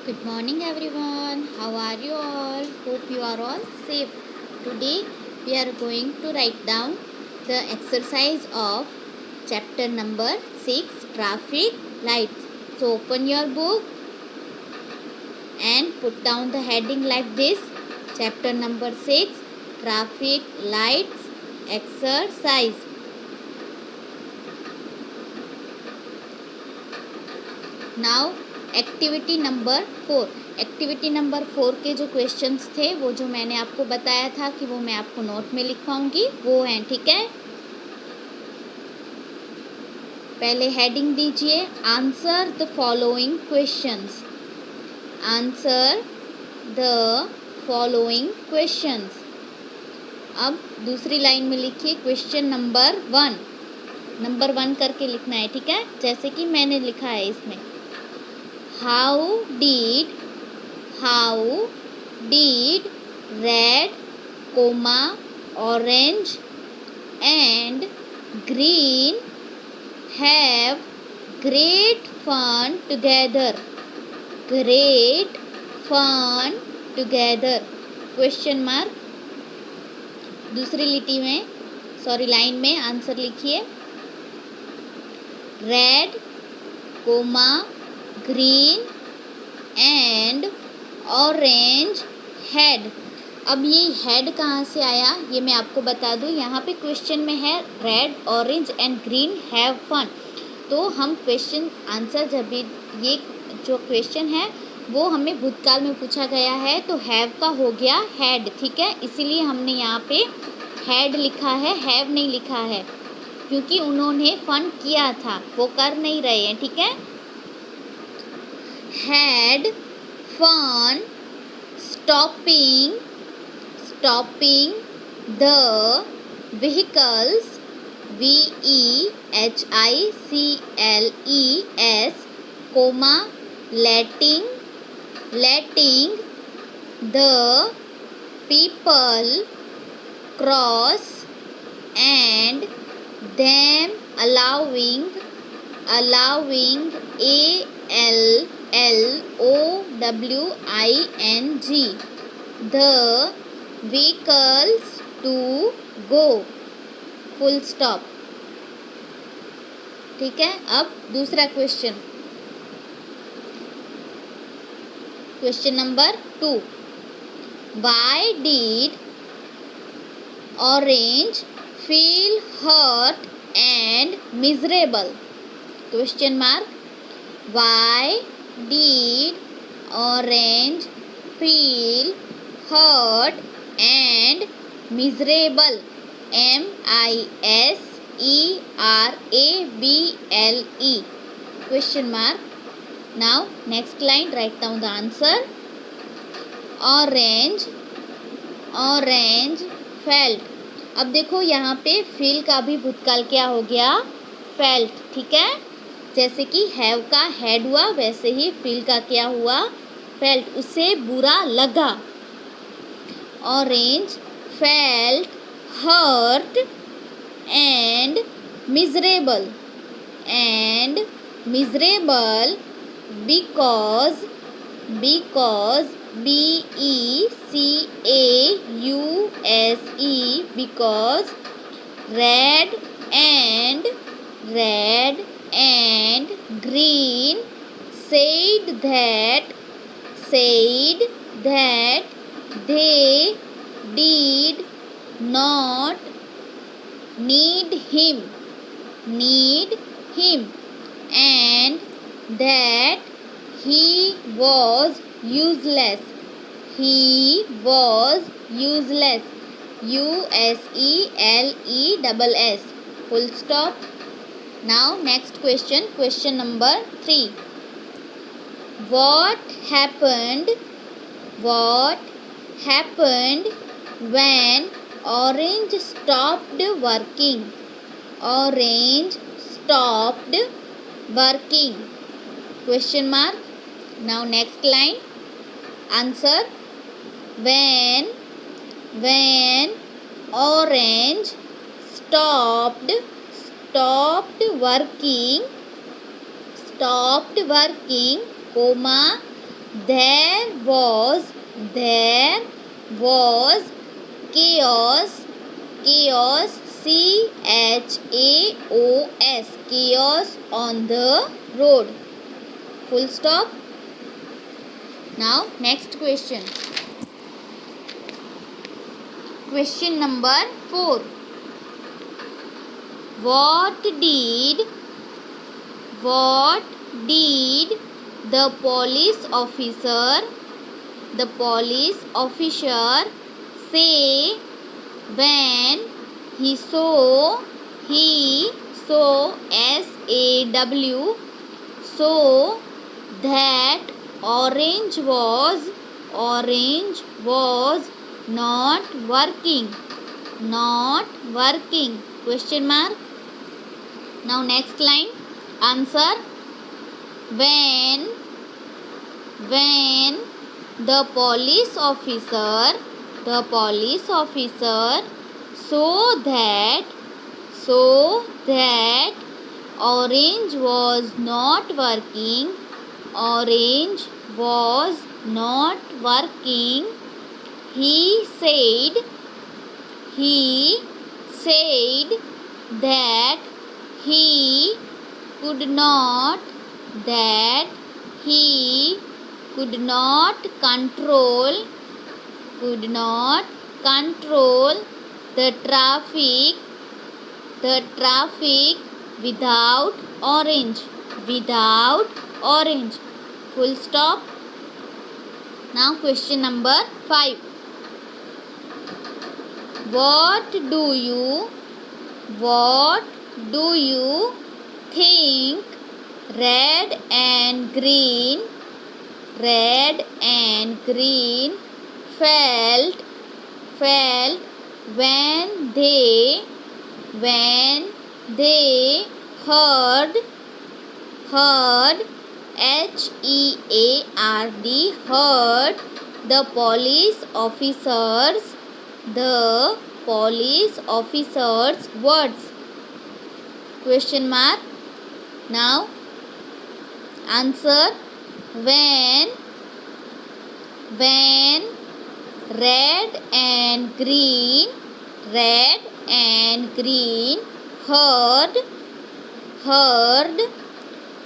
Good morning everyone. How are you all? Hope you are all safe. Today we are going to write down the exercise of chapter number 6 traffic lights. So open your book and put down the heading like this. Chapter number 6 traffic lights exercise. Now activity number 4 activity number 4 के जो questions थे वो जो मैंने आपको बताया था कि वो मैं आपको नोट में लिखवाऊंगी वो हैं, ठीक है। पहले हेडिंग दीजिए answer the following questions. Answer the following questions. अब दूसरी लाइन में लिखिए क्वेश्चन नंबर 1। नंबर 1 करके लिखना है, ठीक है, जैसे कि मैंने लिखा है इसमें। How did red, orange and green have great fun together? Great fun together? Question mark. दूसरी लाइन में आंसर लिखिए red, green and orange head. अब ये हेड कहाँ से आया ये मैं आपको बता दूँ। यहाँ पे क्वेश्चन में है red, orange and green have fun. तो हम क्वेश्चन आंसर जब भी ये जो क्वेश्चन है वो हमें भूतकाल में पूछा गया है तो हैव का हो गया हैड, ठीक है। इसीलिए हमने यहाँ पे हैड लिखा है, हैव नहीं लिखा है, क्योंकि उन्होंने फन किया था, वो कर नहीं रहे हैं, ठीक है। Had fun stopping the vehicles, vehicles, letting the people cross and them allowing the vehicles to go, full stop, ठीक है। अब दूसरा question number 2। Why did orange feel hurt and miserable? Question mark. Why did orange feel hurt and miserable? miserable. Question mark. Now next line, write down the answer. Orange felt. अब देखो यहाँ पे feel का भी भूतकाल क्या हो गया, felt, ठीक है। जैसे कि हैव का हैड हुआ वैसे ही फील का क्या हुआ, फेल्ट, उसे बुरा लगा। Orange felt hurt and miserable because because red and green said that they did not need him and that he was useless useless, full stop. Now next question number 3. What happened when orange stopped working? Question mark. Now next line, answer. When orange stopped working, comma, There was chaos, chaos, chaos on the road. Full stop. Now next question. Question number 4. What did the police officer say when he saw SAW that orange was not working? Question mark. Now next line. Answer. When the police officer saw that orange was not working, he said that he could not control the traffic without orange. Full stop. Now question number 5. What do you think red and green felt when they heard heard the police officers words? Question mark. Now answer. When red and green heard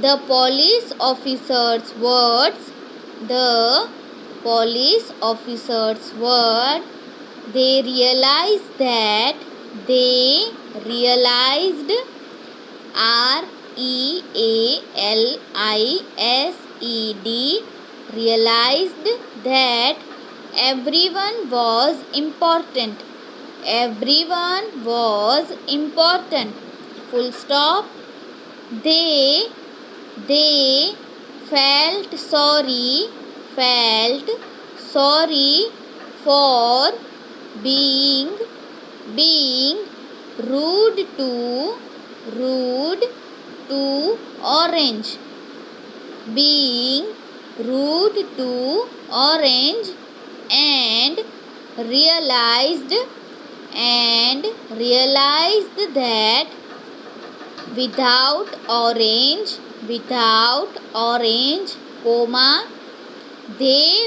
the police officers words, they realized realized that everyone was important. Full stop. They felt sorry for being rude to orange. And realized that without orange, they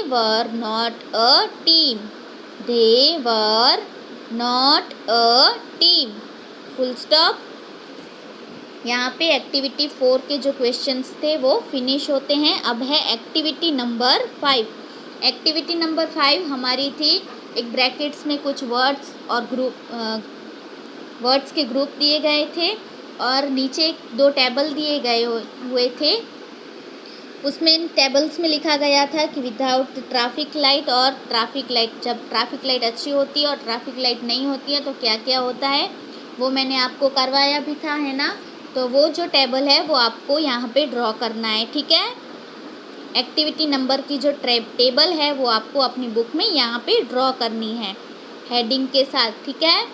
were not a team. Full stop. यहाँ पे activity 4 के जो questions थे वो finish होते हैं. अब है एक्टिविटी नंबर 5. एक्टिविटी नंबर 5 हमारी थी, एक ब्रैकेट्स में कुछ वर्ड्स और वर्ड्स के ग्रुप दिए गए थे और नीचे 2 टेबल दिए गए हुए थे. उसमें इन टेबल्स में लिखा गया था कि विदाउट ट्रैफिक लाइट और ट्रैफिक लाइट, जब ट्रैफिक लाइट अच्छी होती है और ट्रैफिक लाइट नहीं होती है तो क्या क्या होता है, वो मैंने आपको करवाया भी था, है ना. तो वो जो टेबल है वो आपको यहाँ पे ड्रॉ करना है. ठीक है. एक्टिविटी नंबर की जो टेबल है वो आपको अपनी बुक में यहाँ पे ड्रॉ करनी है हेडिंग के साथ. ठीक है.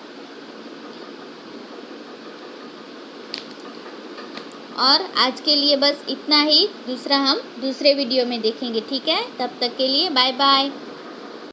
और आज के लिए बस इतना ही. दूसरा हम दूसरे वीडियो में देखेंगे. ठीक है. तब तक के लिए बाय बाय.